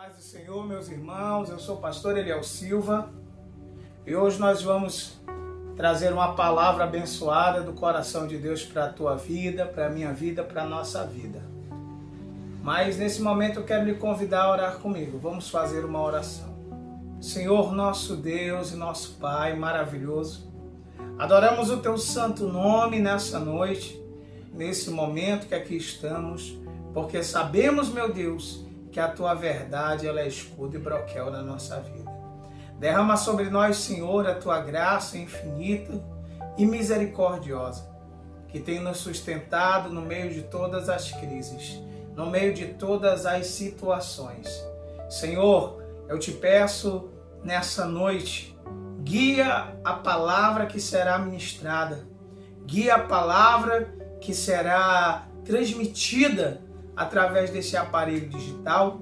Paz do Senhor, meus irmãos, eu sou o pastor Eliel Silva e hoje nós vamos trazer uma palavra abençoada do coração de Deus para a tua vida, para a minha vida, para a nossa vida. Mas nesse momento eu quero lhe convidar a orar comigo. Vamos fazer uma oração. Senhor, nosso Deus e nosso Pai maravilhoso, adoramos o teu santo nome nessa noite, nesse momento que aqui estamos, porque sabemos, meu Deus, que a tua verdade ela é escudo e broquel na nossa vida. Derrama sobre nós, Senhor, a tua graça infinita e misericordiosa, que tem nos sustentado no meio de todas as crises, no meio de todas as situações. Senhor, eu te peço nessa noite, guia a palavra que será ministrada, guia a palavra que será transmitida através desse aparelho digital,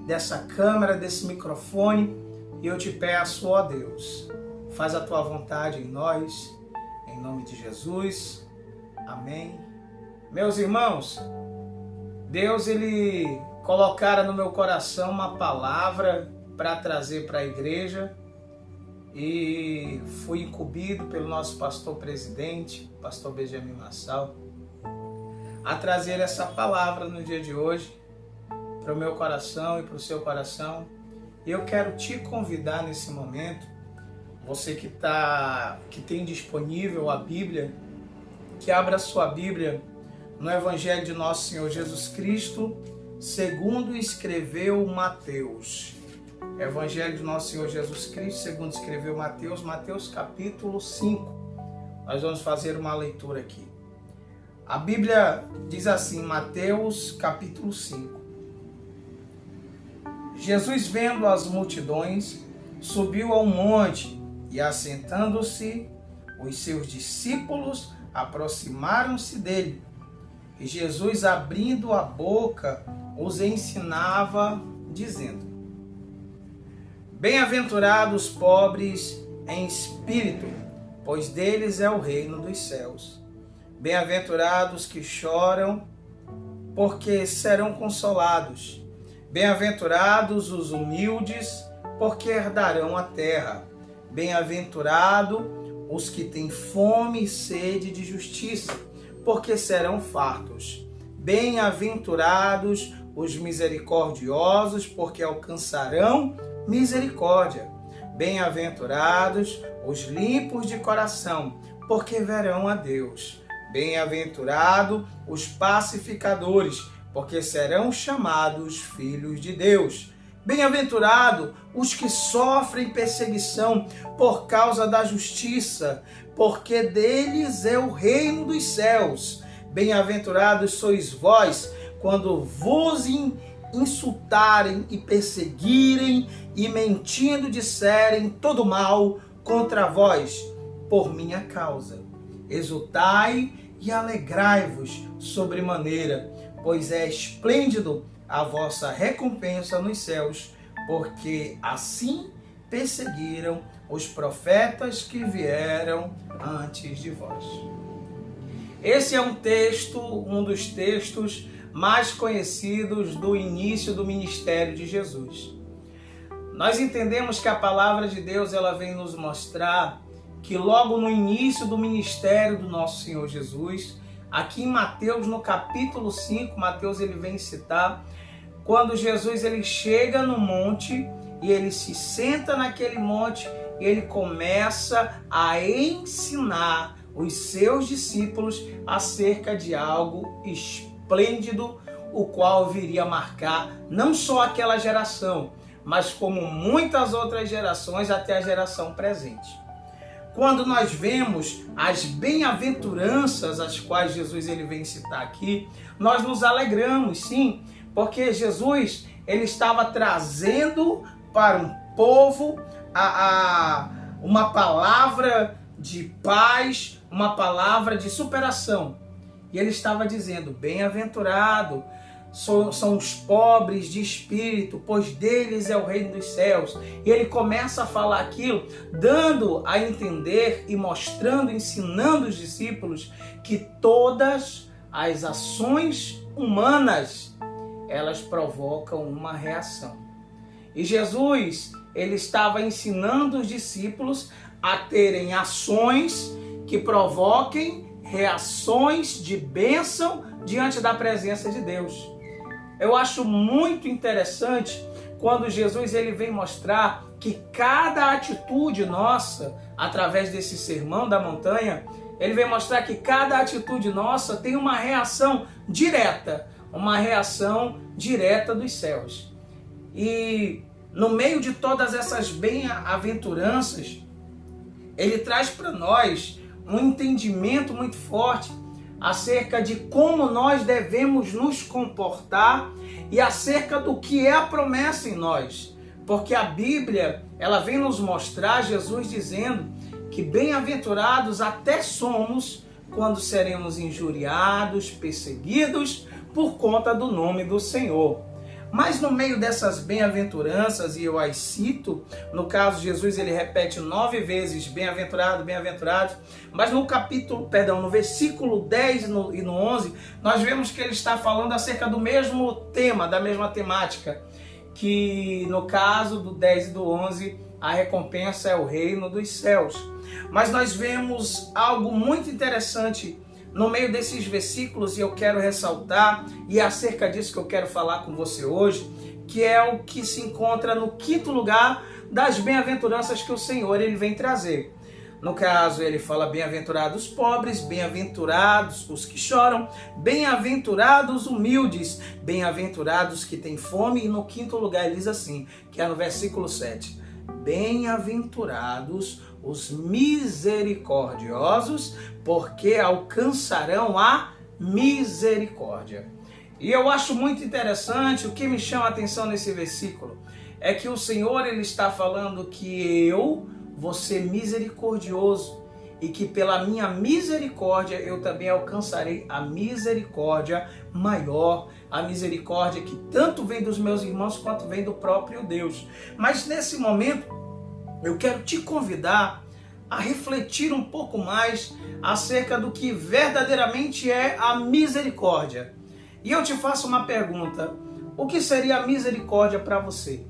dessa câmera, desse microfone, e eu te peço, ó Deus, faz a tua vontade em nós, em nome de Jesus, amém. Meus irmãos, Deus, Ele colocara no meu coração uma palavra para trazer para a igreja, e fui incumbido pelo nosso pastor presidente, pastor Benjamin Massal, a trazer essa palavra no dia de hoje para o meu coração e para o seu coração. E eu quero te convidar nesse momento, você que tem disponível a Bíblia, que abra sua Bíblia no Evangelho de Nosso Senhor Jesus Cristo, segundo escreveu Mateus. Evangelho de Nosso Senhor Jesus Cristo, segundo escreveu Mateus, Mateus capítulo 5. Nós vamos fazer uma leitura aqui. A Bíblia diz assim, Mateus capítulo 5. Jesus, vendo as multidões, subiu ao monte e, assentando-se, os seus discípulos aproximaram-se dele. E Jesus, abrindo a boca, os ensinava, dizendo: Bem-aventurados os pobres em espírito, pois deles é o reino dos céus. Bem-aventurados que choram, porque serão consolados. Bem-aventurados os humildes, porque herdarão a terra. Bem-aventurados os que têm fome e sede de justiça, porque serão fartos. Bem-aventurados os misericordiosos, porque alcançarão misericórdia. Bem-aventurados os limpos de coração, porque verão a Deus. Bem-aventurados os pacificadores, porque serão chamados filhos de Deus. Bem-aventurados os que sofrem perseguição por causa da justiça, porque deles é o reino dos céus. Bem-aventurados sois vós, quando vos insultarem e perseguirem e mentindo disserem todo mal contra vós, por minha causa. Exultai e alegrai-vos sobremaneira, pois é esplêndido a vossa recompensa nos céus, porque assim perseguiram os profetas que vieram antes de vós. Esse é um dos textos mais conhecidos do início do ministério de Jesus. Nós entendemos que a palavra de Deus ela vem nos mostrar que logo no início do ministério do nosso Senhor Jesus, aqui em Mateus, no capítulo 5, Mateus ele vem citar, quando Jesus ele chega no monte e ele se senta naquele monte e ele começa a ensinar os seus discípulos acerca de algo esplêndido, o qual viria a marcar não só aquela geração, mas como muitas outras gerações até a geração presente. Quando nós vemos as bem-aventuranças as quais Jesus ele vem citar aqui, nós nos alegramos, sim, porque Jesus ele estava trazendo para um povo uma palavra de paz, uma palavra de superação. E ele estava dizendo, bem-aventurado são os pobres de espírito, pois deles é o reino dos céus. E ele começa a falar aquilo, dando a entender e mostrando, ensinando os discípulos que todas as ações humanas, elas provocam uma reação. E Jesus, ele estava ensinando os discípulos a terem ações que provoquem reações de bênção diante da presença de Deus. Eu acho muito interessante quando Jesus ele vem mostrar que cada atitude nossa, através desse sermão da montanha, ele vem mostrar que cada atitude nossa tem uma reação direta dos céus. E no meio de todas essas bem-aventuranças, ele traz para nós um entendimento muito forte acerca de como nós devemos nos comportar e acerca do que é a promessa em nós. Porque a Bíblia, ela vem nos mostrar Jesus dizendo que bem-aventurados até somos quando seremos injuriados, perseguidos por conta do nome do Senhor. Mas no meio dessas bem-aventuranças, e eu as cito, no caso Jesus ele repete 9 vezes bem-aventurado, bem-aventurado, mas no versículo 10 e no 11, nós vemos que ele está falando acerca do mesmo tema, da mesma temática, que no caso do 10 e do 11, a recompensa é o reino dos céus. Mas nós vemos algo muito interessante no meio desses versículos, e eu quero ressaltar, e é acerca disso que eu quero falar com você hoje, que é o que se encontra no 5º lugar das bem-aventuranças que o Senhor ele vem trazer. No caso, ele fala bem-aventurados os pobres, bem-aventurados os que choram, bem-aventurados humildes, bem-aventurados que têm fome, e no 5º lugar ele diz assim, que é no versículo 7, bem-aventurados os misericordiosos, porque alcançarão a misericórdia. E eu acho muito interessante, o que me chama a atenção nesse versículo, é que o Senhor ele está falando que eu vou ser misericordioso, e que pela minha misericórdia eu também alcançarei a misericórdia maior, a misericórdia que tanto vem dos meus irmãos quanto vem do próprio Deus. Mas nesse momento, eu quero te convidar a refletir um pouco mais acerca do que verdadeiramente é a misericórdia. E eu te faço uma pergunta: o que seria a misericórdia para você?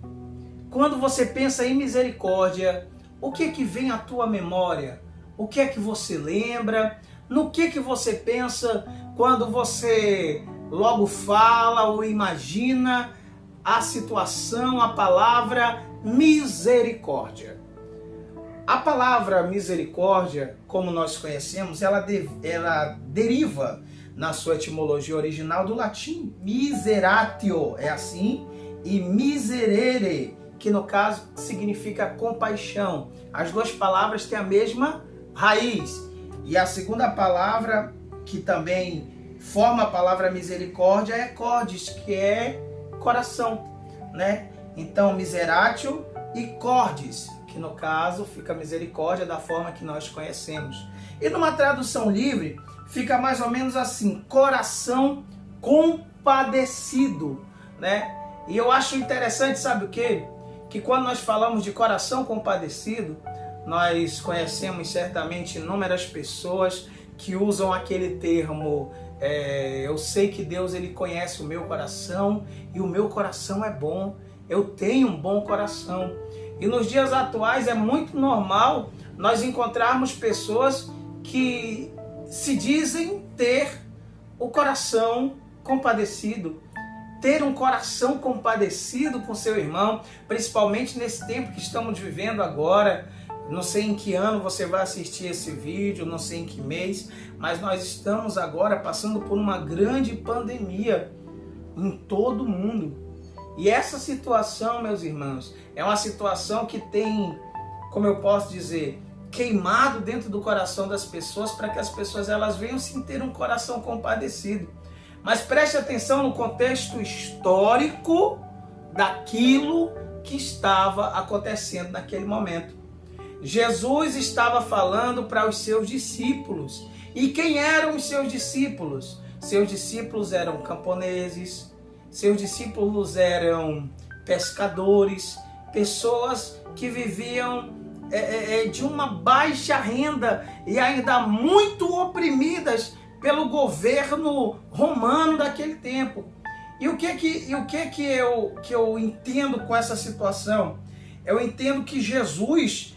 Quando você pensa em misericórdia, o que é que vem à tua memória? O que é que você lembra? No que você pensa quando você logo fala ou imagina a situação, a palavra misericórdia? A palavra misericórdia, como nós conhecemos, ela deriva na sua etimologia original do latim miseratio, é assim, e miserere, que no caso significa compaixão. As duas palavras têm a mesma raiz. E a segunda palavra que também forma a palavra misericórdia é cordis, que é coração, né? Então miseratio e cordis, que no caso fica misericórdia da forma que nós conhecemos. E numa tradução livre fica mais ou menos assim, coração compadecido, né? E eu acho interessante, sabe o quê? Que quando nós falamos de coração compadecido, nós conhecemos certamente inúmeras pessoas que usam aquele termo, eu sei que Deus ele conhece o meu coração e o meu coração é bom, eu tenho um bom coração. E nos dias atuais é muito normal nós encontrarmos pessoas que se dizem ter o coração compadecido, ter um coração compadecido com seu irmão, principalmente nesse tempo que estamos vivendo agora. Não sei em que ano você vai assistir esse vídeo, não sei em que mês, mas nós estamos agora passando por uma grande pandemia em todo o mundo. E essa situação, meus irmãos, é uma situação que tem, como eu posso dizer, queimado dentro do coração das pessoas, para que as pessoas elas venham sim ter um coração compadecido. Mas preste atenção no contexto histórico daquilo que estava acontecendo naquele momento. Jesus estava falando para os seus discípulos. E quem eram os seus discípulos? Seus discípulos eram camponeses, seus discípulos eram pescadores, pessoas que viviam de uma baixa renda e ainda muito oprimidas pelo governo romano daquele tempo. E o que eu entendo com essa situação? Eu entendo que Jesus,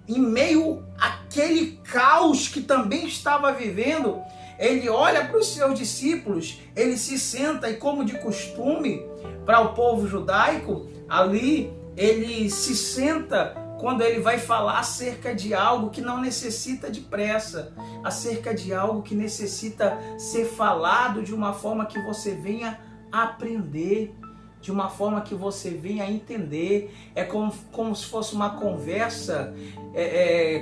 em meio àquele caos que também estava vivendo, ele olha para os seus discípulos, ele se senta e, como de costume para o povo judaico, ali ele se senta quando ele vai falar acerca de algo que não necessita de pressa, acerca de algo que necessita ser falado de uma forma que você venha aprender, de uma forma que você venha entender. É como se fosse uma conversa,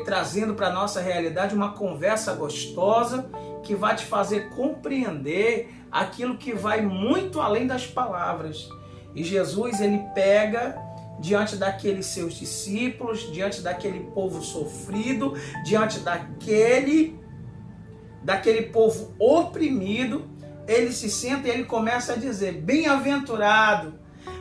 trazendo para a nossa realidade uma conversa gostosa, que vai te fazer compreender aquilo que vai muito além das palavras. E Jesus, ele pega diante daqueles seus discípulos, diante daquele povo sofrido, diante daquele povo oprimido, ele se senta e ele começa a dizer: bem-aventurado,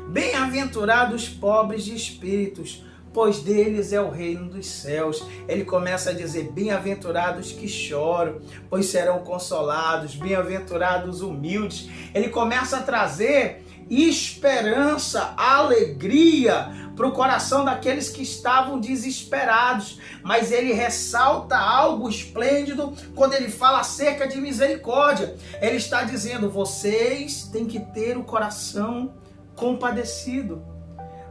bem-aventurados os pobres de espíritos, pois deles é o reino dos céus. Ele começa a dizer: bem-aventurados que choram, pois serão consolados, bem-aventurados os humildes. Ele começa a trazer esperança, alegria para o coração daqueles que estavam desesperados, mas ele ressalta algo esplêndido quando ele fala acerca de misericórdia. Ele está dizendo: vocês têm que ter o coração compadecido,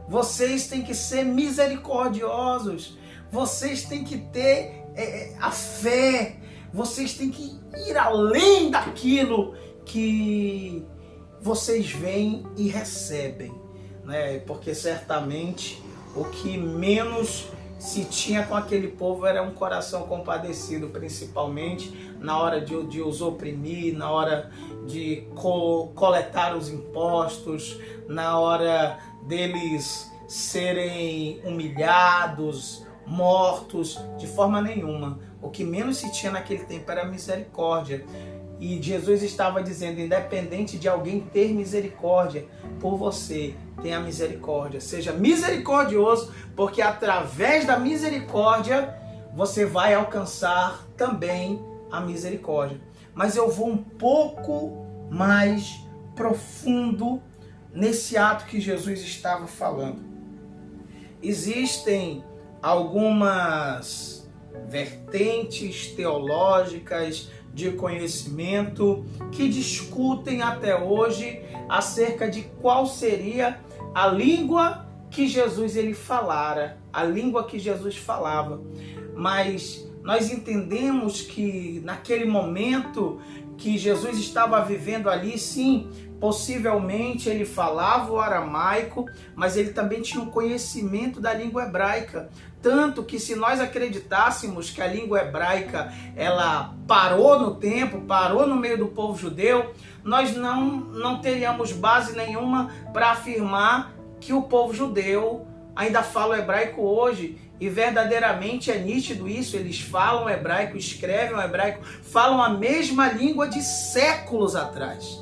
vocês têm que ser misericordiosos, vocês têm que ter a fé, vocês têm que ir além daquilo que vocês veem e recebem, né? Porque certamente o que menos se tinha com aquele povo era um coração compadecido, principalmente na hora de os oprimir, na hora de coletar os impostos, na hora deles serem humilhados, mortos. De forma nenhuma. O que menos se tinha naquele tempo era misericórdia. E Jesus estava dizendo: independente de alguém ter misericórdia por você, tenha misericórdia. Seja misericordioso, porque através da misericórdia você vai alcançar também a misericórdia. Mas eu vou um pouco mais profundo nesse ato que Jesus estava falando. Existem algumas vertentes teológicas de conhecimento que discutem até hoje acerca de qual seria a língua que Jesus ele falara, a língua que Jesus falava. Mas nós entendemos que naquele momento que Jesus estava vivendo ali, sim, possivelmente ele falava o aramaico, mas ele também tinha um conhecimento da língua hebraica. Tanto que, se nós acreditássemos que a língua hebraica ela parou no tempo, parou no meio do povo judeu, nós não teríamos base nenhuma para afirmar que o povo judeu ainda fala o hebraico hoje. E verdadeiramente é nítido isso. Eles falam hebraico, escrevem o hebraico, falam a mesma língua de séculos atrás.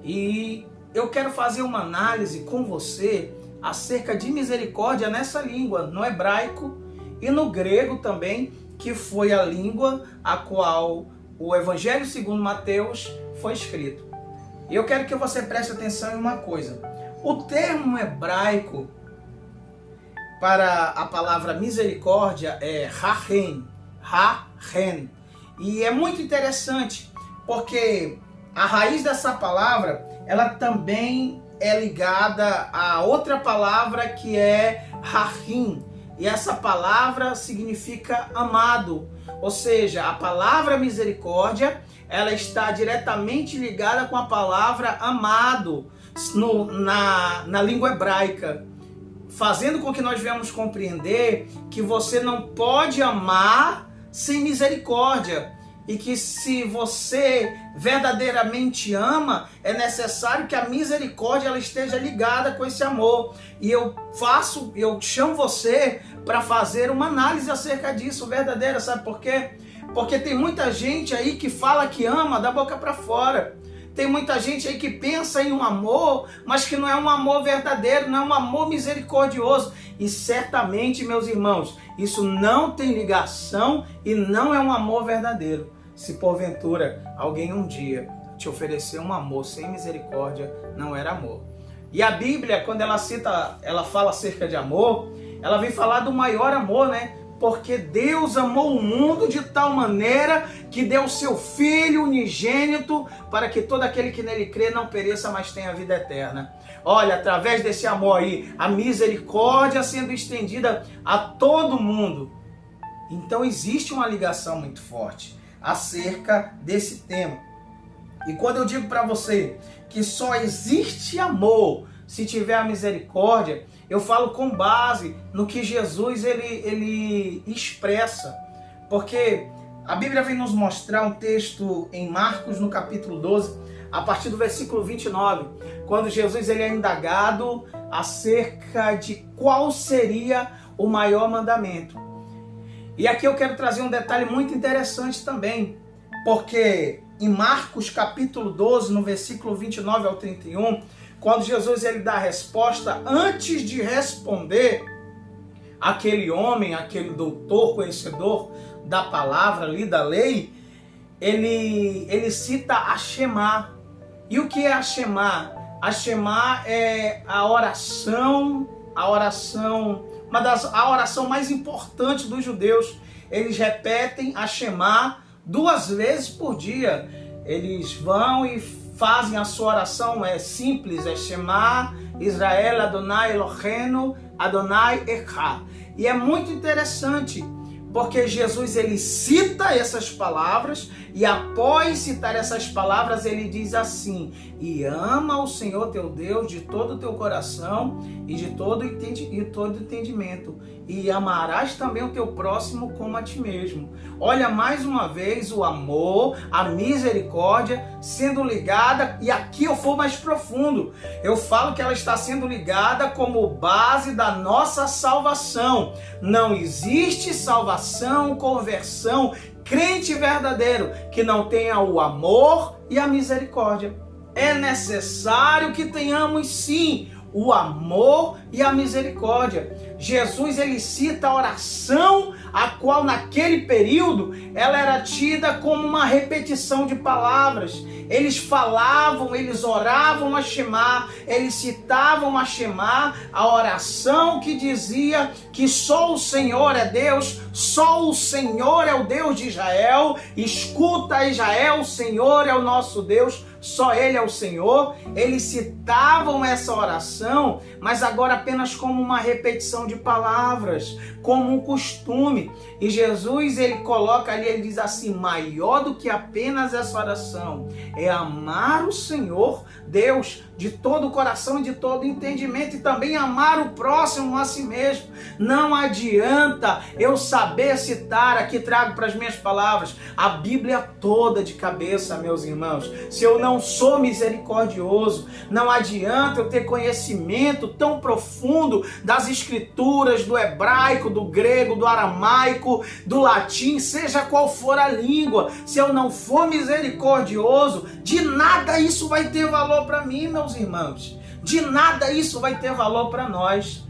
E eu quero fazer uma análise com você acerca de misericórdia nessa língua, no hebraico e no grego também, que foi a língua a qual o Evangelho segundo Mateus foi escrito. E eu quero que você preste atenção em uma coisa. O termo hebraico para a palavra misericórdia é rahen, rahen. E é muito interessante, porque a raiz dessa palavra, ela também é ligada a outra palavra que é rahim. E essa palavra significa amado. Ou seja, a palavra misericórdia, ela está diretamente ligada com a palavra amado na língua hebraica, fazendo com que nós venhamos compreender que você não pode amar sem misericórdia. E que se você verdadeiramente ama, é necessário que a misericórdia ela esteja ligada com esse amor. E eu chamo você para fazer uma análise acerca disso verdadeira, sabe por quê? Porque tem muita gente aí que fala que ama da boca para fora. Tem muita gente aí que pensa em um amor, mas que não é um amor verdadeiro, não é um amor misericordioso. E certamente, meus irmãos, isso não tem ligação e não é um amor verdadeiro. Se porventura alguém um dia te oferecer um amor. Sem misericórdia não era amor. E a Bíblia, quando ela fala acerca de amor, ela vem falar do maior amor, né? Porque Deus amou o mundo de tal maneira que deu o seu Filho unigênito para que todo aquele que nele crê não pereça, mas tenha vida eterna. Olha, através desse amor aí, a misericórdia sendo estendida a todo mundo. Então existe uma ligação muito forte acerca desse tema. E quando eu digo para você que só existe amor se tiver a misericórdia, eu falo com base no que Jesus ele expressa. Porque a Bíblia vem nos mostrar um texto em Marcos, no capítulo 12, a partir do versículo 29, quando Jesus ele é indagado acerca de qual seria o maior mandamento. E aqui eu quero trazer um detalhe muito interessante também, porque em Marcos capítulo 12, no versículo 29 ao 31, quando Jesus ele dá a resposta, antes de responder, aquele homem, aquele doutor, conhecedor da palavra ali, da lei, ele cita a Shema. E o que é a Shema? A Shema é a oração, a oração mais importante dos judeus. Eles repetem a Shema 2 vezes por dia. Eles vão e fazem a sua oração, é simples, é Shema Israel Adonai Eloheinu Adonai Echad. E é muito interessante, porque Jesus ele cita essas palavras e após citar essas palavras ele diz assim: e ama o Senhor teu Deus de todo o teu coração e de todo entendimento, e amarás também o teu próximo como a ti mesmo. Olha, mais uma vez o amor, a misericórdia sendo ligada, e aqui eu for mais profundo, eu falo que ela está sendo ligada como base da nossa salvação. Não existe salvação, conversão, crente verdadeiro que não tenha o amor e a misericórdia. É necessário que tenhamos sim o amor e a misericórdia. Jesus ele cita a oração, a qual naquele período ela era tida como uma repetição de palavras. Eles falavam, eles oravam a Shema, eles citavam a Shema, a oração que dizia que só o Senhor é Deus, só o Senhor é o Deus de Israel. Escuta, Israel, o Senhor é o nosso Deus, só Ele é o Senhor. Eles citavam essa oração, mas agora apenas como uma repetição de palavras, como um costume. E Jesus ele coloca ali, ele diz assim: maior do que apenas essa oração é amar o Senhor Deus de todo o coração e de todo o entendimento, e também amar o próximo a si mesmo. Não adianta eu saber citar, aqui trago para as minhas palavras, a Bíblia toda de cabeça, meus irmãos, se eu não sou misericordioso. Não adianta eu ter conhecimento tão profundo das escrituras, do hebraico, do grego, do aramaico, do latim, seja qual for a língua. Se eu não for misericordioso, de nada isso vai ter valor para mim, meus irmãos. De nada isso vai ter valor para nós.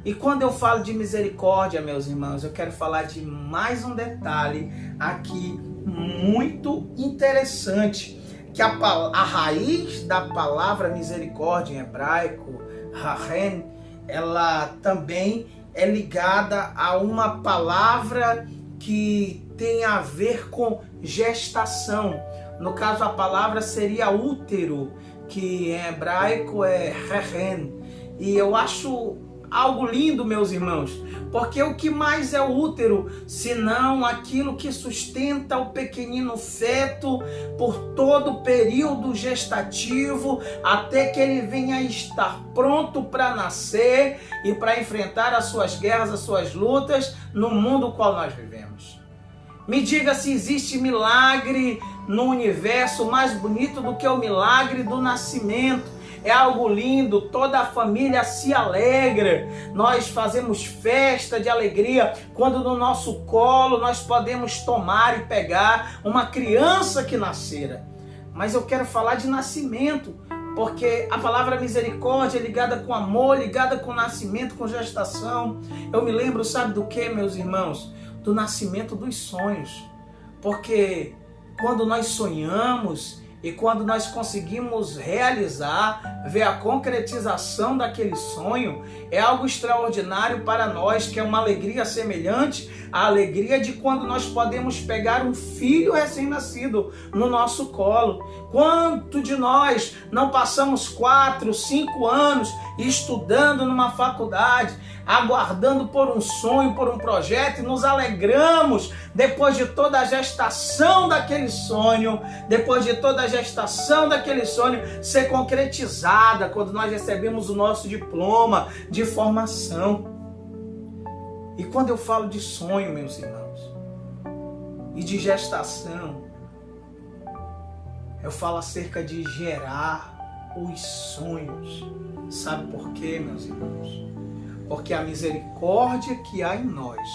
E quando eu falo de misericórdia, meus irmãos, eu quero falar de mais um detalhe aqui muito interessante, que a raiz da palavra misericórdia em hebraico, rahen, ela também é ligada a uma palavra que tem a ver com gestação. No caso, a palavra seria útero, que em hebraico é rahen. E eu acho algo lindo, meus irmãos, porque o que mais é o útero, senão aquilo que sustenta o pequenino feto por todo o período gestativo, até que ele venha a estar pronto para nascer e para enfrentar as suas guerras, as suas lutas no mundo no qual nós vivemos. Me diga se existe milagre no universo mais bonito do que o milagre do nascimento. É algo lindo, toda a família se alegra, nós fazemos festa de alegria quando no nosso colo nós podemos tomar e pegar uma criança que nascera. Mas eu quero falar de nascimento, porque a palavra misericórdia é ligada com amor, ligada com nascimento, com gestação. Eu me lembro, sabe do que, meus irmãos? Do nascimento dos sonhos. Porque quando nós sonhamos E quando nós conseguimos realizar, ver a concretização daquele sonho, é algo extraordinário para nós, que é uma alegria semelhante à alegria de quando nós podemos pegar um filho recém-nascido no nosso colo. Quanto de nós não passamos 4, 5 anos estudando numa faculdade, aguardando por um sonho, por um projeto, e nos alegramos depois de toda a gestação daquele sonho, depois de toda a gestação daquele sonho ser concretizada, quando nós recebemos o nosso diploma de formação. E quando eu falo de sonho, meus irmãos, e de gestação, eu falo acerca de gerar os sonhos. Sabe por quê, meus irmãos? Porque a misericórdia que há em nós,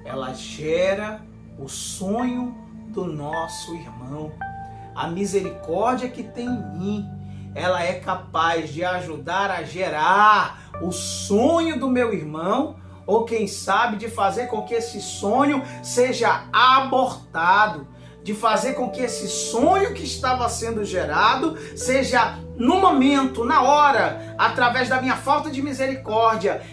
ela gera o sonho do nosso irmão. A misericórdia que tem em mim, ela é capaz de ajudar a gerar o sonho do meu irmão, ou quem sabe de fazer com que esse sonho seja abortado, de fazer com que esse sonho que estava sendo gerado seja, no momento, na hora, através da minha falta de misericórdia,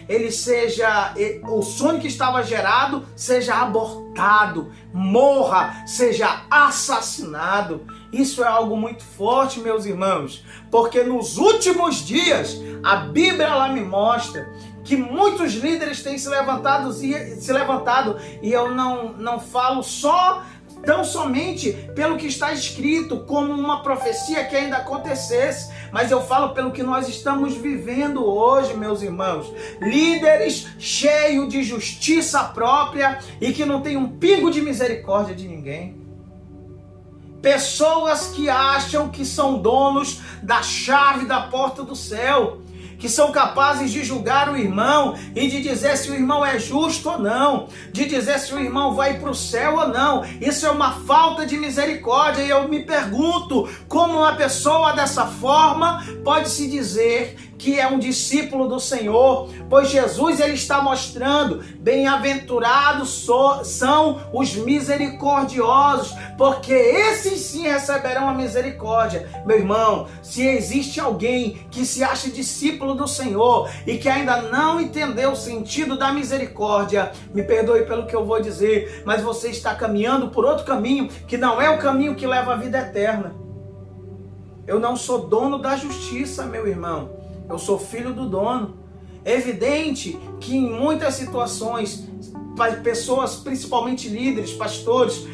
o sonho que estava gerado seja abortado, morra, seja assassinado. Isso é algo muito forte, meus irmãos, porque nos últimos dias, a Bíblia ela me mostra que muitos líderes têm se levantado, e eu não falo tão somente pelo que está escrito como uma profecia que ainda acontecesse, mas eu falo pelo que nós estamos vivendo hoje, meus irmãos. Líderes cheios de justiça própria e que não tem um pingo de misericórdia de ninguém. Pessoas que acham que são donos da chave da porta do céu, que são capazes de julgar o irmão e de dizer se o irmão é justo ou não, de dizer se o irmão vai para o céu ou não. Isso é uma falta de misericórdia, e eu me pergunto como uma pessoa dessa forma pode se dizer que é um discípulo do Senhor, pois Jesus ele está mostrando: bem-aventurados são os misericordiosos, porque esses sim receberão a misericórdia. Meu irmão, se existe alguém que se acha discípulo do Senhor e que ainda não entendeu o sentido da misericórdia, me perdoe pelo que eu vou dizer, mas você está caminhando por outro caminho, que não é o caminho que leva à vida eterna. Eu não sou dono da justiça, meu irmão. Eu sou filho do dono. É evidente que em muitas situações, pessoas, principalmente líderes, pastores,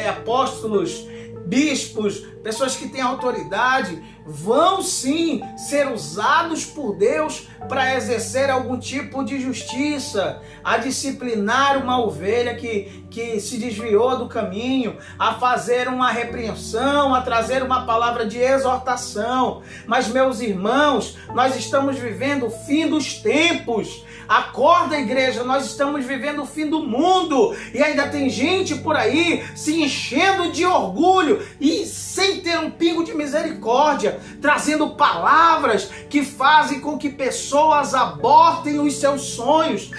apóstolos, bispos, pessoas que têm autoridade, vão sim ser usados por Deus para exercer algum tipo de justiça, a disciplinar uma ovelha que se desviou do caminho, a fazer uma repreensão, a trazer uma palavra de exortação. Mas, meus irmãos, nós estamos vivendo o fim dos tempos. Acorda, igreja, nós estamos vivendo o fim do mundo, e ainda tem gente por aí se enchendo de orgulho e sem ter um pingo de misericórdia, trazendo palavras que fazem com que pessoas abortem os seus sonhos,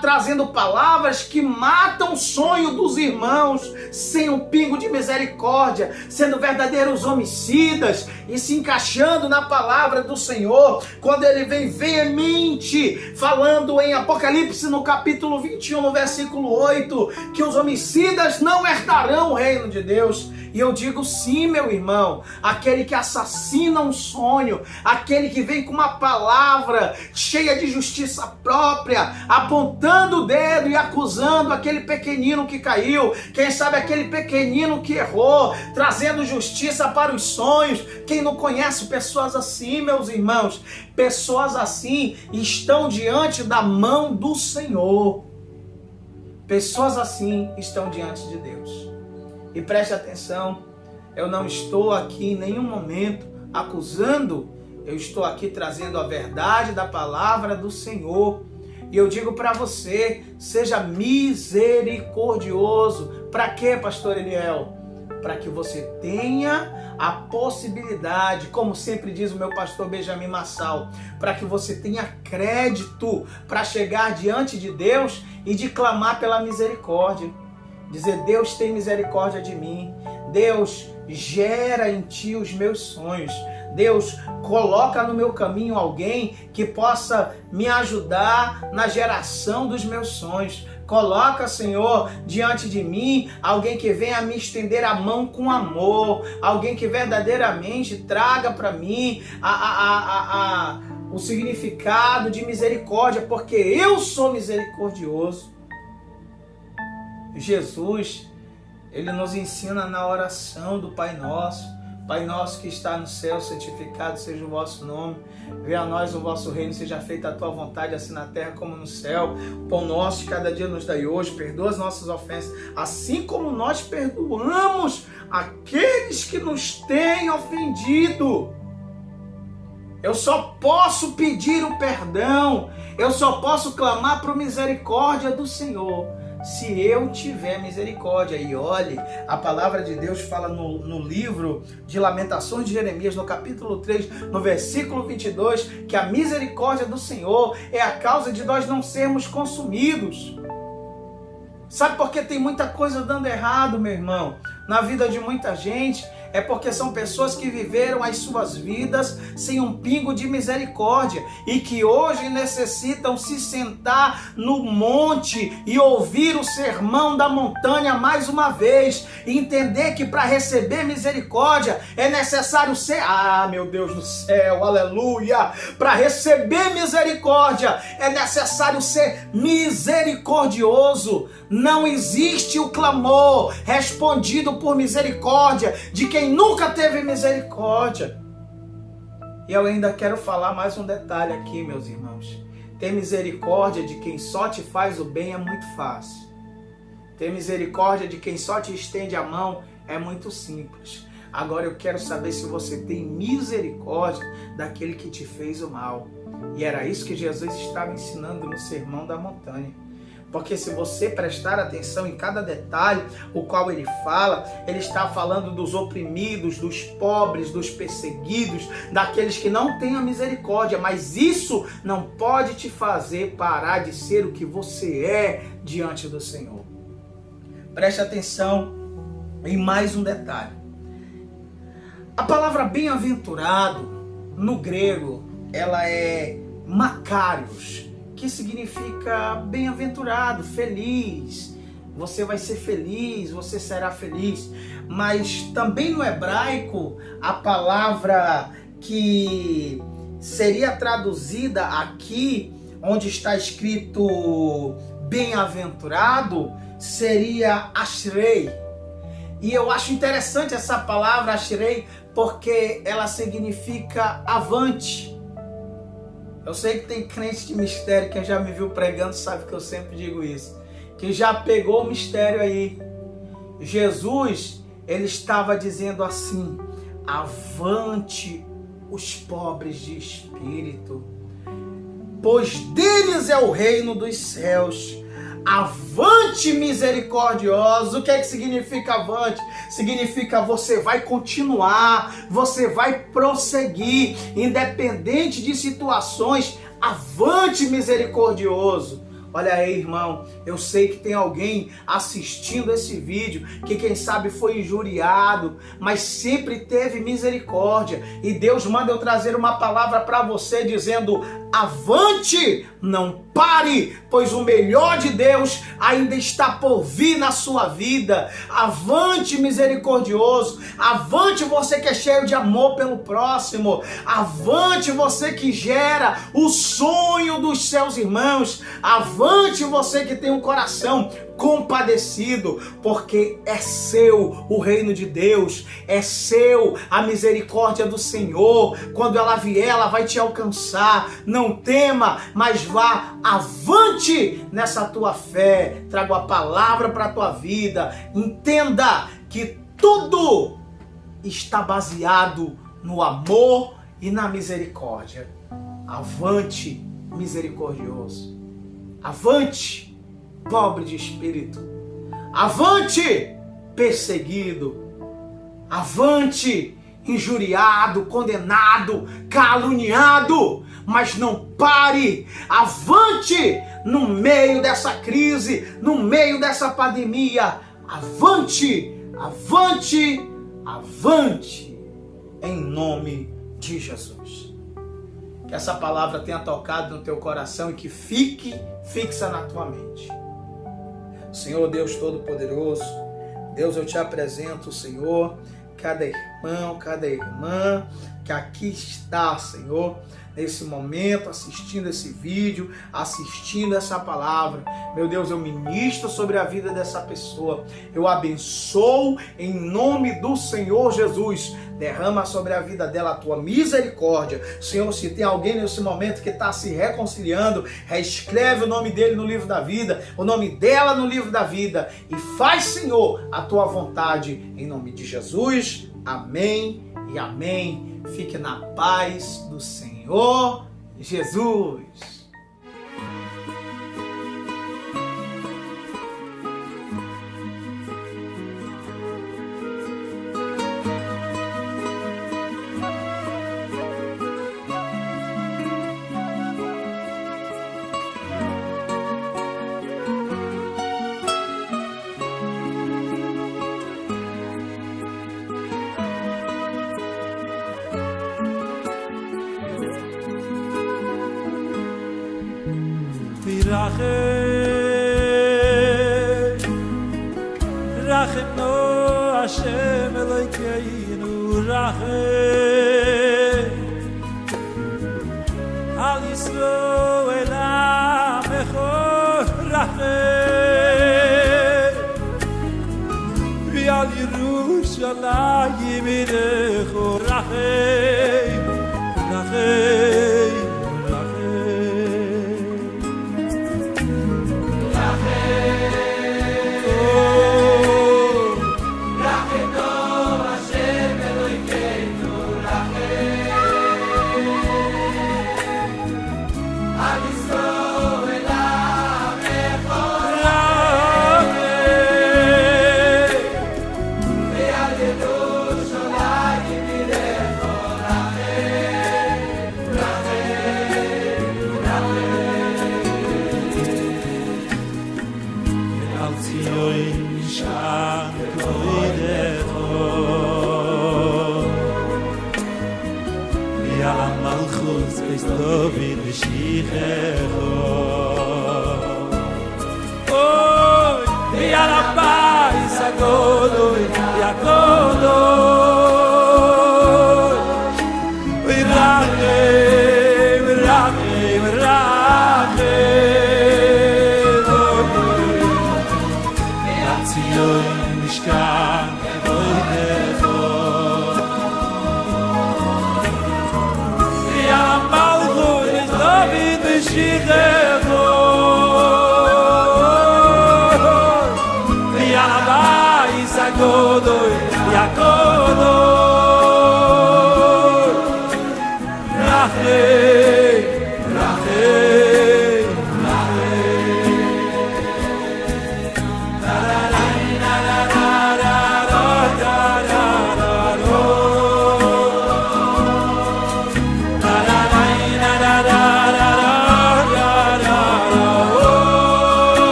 trazendo palavras que matam o sonho dos irmãos, sem um pingo de misericórdia, sendo verdadeiros homicidas e se encaixando na palavra do Senhor, quando ele vem veemente, falando em Apocalipse no capítulo 21, no versículo 8, que os homicidas não herdarão o reino de Deus. E eu digo sim, meu irmão, aquele que assassina um sonho, aquele que vem com uma palavra cheia de justiça própria, apontando o dedo e acusando aquele pequenino que caiu, quem sabe aquele pequenino que errou, trazendo justiça para os sonhos. Quem não conhece pessoas assim, meus irmãos? Pessoas assim estão diante da mão do Senhor. Pessoas assim estão diante de Deus. E preste atenção, eu não estou aqui em nenhum momento acusando, eu estou aqui trazendo a verdade da palavra do Senhor. E eu digo para você, seja misericordioso. Para quê, pastor Eliel? Para que você tenha a possibilidade, como sempre diz o meu pastor Benjamin Massal, para que você tenha crédito para chegar diante de Deus e de clamar pela misericórdia. Dizer: Deus tem misericórdia de mim. Deus, gera em ti os meus sonhos. Deus, coloca no meu caminho alguém que possa me ajudar na geração dos meus sonhos. Coloca, Senhor, diante de mim alguém que venha me estender a mão com amor, alguém que verdadeiramente traga para mim o significado de misericórdia, porque eu sou misericordioso. Jesus, ele nos ensina na oração do Pai Nosso. Pai nosso que está no céu, santificado seja o vosso nome. Venha a nós o vosso reino, seja feita a tua vontade, assim na terra como no céu. O pão nosso de cada dia nos dai hoje, perdoa as nossas ofensas, assim como nós perdoamos aqueles que nos têm ofendido. Eu só posso pedir o perdão, eu só posso clamar por misericórdia do Senhor se eu tiver misericórdia. E olhe, a palavra de Deus fala no livro de Lamentações de Jeremias, no capítulo 3, no versículo 22, que a misericórdia do Senhor é a causa de nós não sermos consumidos. Sabe por que tem muita coisa dando errado, meu irmão, na vida de muita gente? É porque são pessoas que viveram as suas vidas sem um pingo de misericórdia e que hoje necessitam se sentar no monte e ouvir o sermão da montanha mais uma vez e entender que para receber misericórdia é necessário ser... Ah, meu Deus do céu, aleluia! Para receber misericórdia é necessário ser misericordioso. Não existe o clamor respondido por misericórdia de quem nunca teve misericórdia. E eu ainda quero falar mais um detalhe aqui, meus irmãos. Ter misericórdia de quem só te faz o bem é muito fácil. Ter misericórdia de quem só te estende a mão é muito simples. Agora eu quero saber se você tem misericórdia daquele que te fez o mal. E era isso que Jesus estava ensinando no Sermão da Montanha. Porque se você prestar atenção em cada detalhe, o qual ele fala, ele está falando dos oprimidos, dos pobres, dos perseguidos, daqueles que não têm a misericórdia. Mas isso não pode te fazer parar de ser o que você é diante do Senhor. Preste atenção em mais um detalhe. A palavra bem-aventurado, no grego, ela é makarios, que significa bem-aventurado, feliz. Você vai ser feliz, você será feliz. Mas também no hebraico, a palavra que seria traduzida aqui, onde está escrito bem-aventurado, seria ashrei. E eu acho interessante essa palavra ashrei, porque ela significa avante. Eu sei que tem crente de mistério, quem já me viu pregando sabe que eu sempre digo isso, que já pegou o mistério aí. Jesus, ele estava dizendo assim: avante os pobres de espírito, pois deles é o reino dos céus. Avante misericordioso. O que é que significa avante? Significa você vai continuar, você vai prosseguir, independente de situações. Avante misericordioso. Olha aí, irmão, eu sei que tem alguém assistindo esse vídeo que quem sabe foi injuriado, mas sempre teve misericórdia. E Deus manda eu trazer uma palavra para você dizendo: avante, não pare, pois o melhor de Deus ainda está por vir na sua vida. Avante misericordioso, avante você que é cheio de amor pelo próximo, avante você que gera o sonho dos seus irmãos, avante você que tem um coração compadecido, porque é seu o reino de Deus, é seu a misericórdia do Senhor. Quando ela vier, ela vai te alcançar. Não tema, mas vá avante nessa tua fé. Trago a palavra para a tua vida. Entenda que tudo está baseado no amor e na misericórdia. Avante, misericordioso. Avante, pobre de espírito. Avante, perseguido. Avante, injuriado, condenado, caluniado. Mas não pare. Avante no meio dessa crise, no meio dessa pandemia. Avante, avante avante, em nome de Jesus. Que essa palavra tenha tocado no teu coração e que fique fixa na tua mente. Senhor Deus Todo-Poderoso, Deus, eu te apresento, Senhor, cada irmão, cada irmã que aqui está, Senhor, nesse momento, assistindo esse vídeo, assistindo essa palavra. Meu Deus, eu ministro sobre a vida dessa pessoa. Eu abençoo em nome do Senhor Jesus. Derrama sobre a vida dela a tua misericórdia. Senhor, se tem alguém nesse momento que está se reconciliando, reescreve o nome dele no livro da vida, o nome dela no livro da vida, e faz, Senhor, a tua vontade em nome de Jesus. Amém e amém. Fique na paz do Senhor Jesus. Rachem no Hashem Elokeinu Rachem Al Yisroel Amecho Rachem V'al Yerushalayim Irecho Rachem Rachem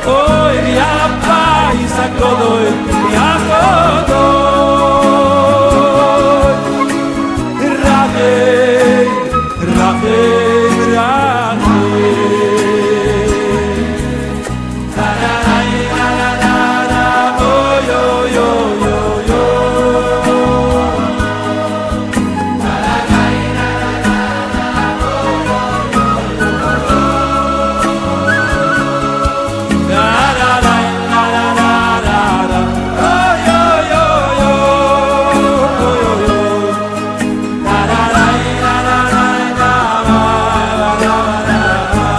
Oy, ya pais a godoy, ya godoy. Rachei, rachei, rachei. La la la la la la, oh yo yo yo yo. La la la la la la, oh yo yo yo yo. La la la la la la la, oh yo yo yo yo yo. La la la la la la la la la.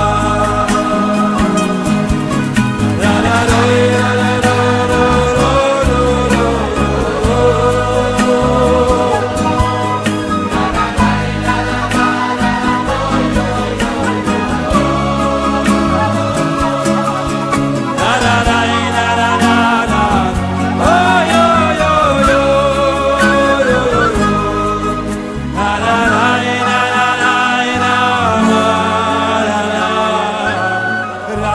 La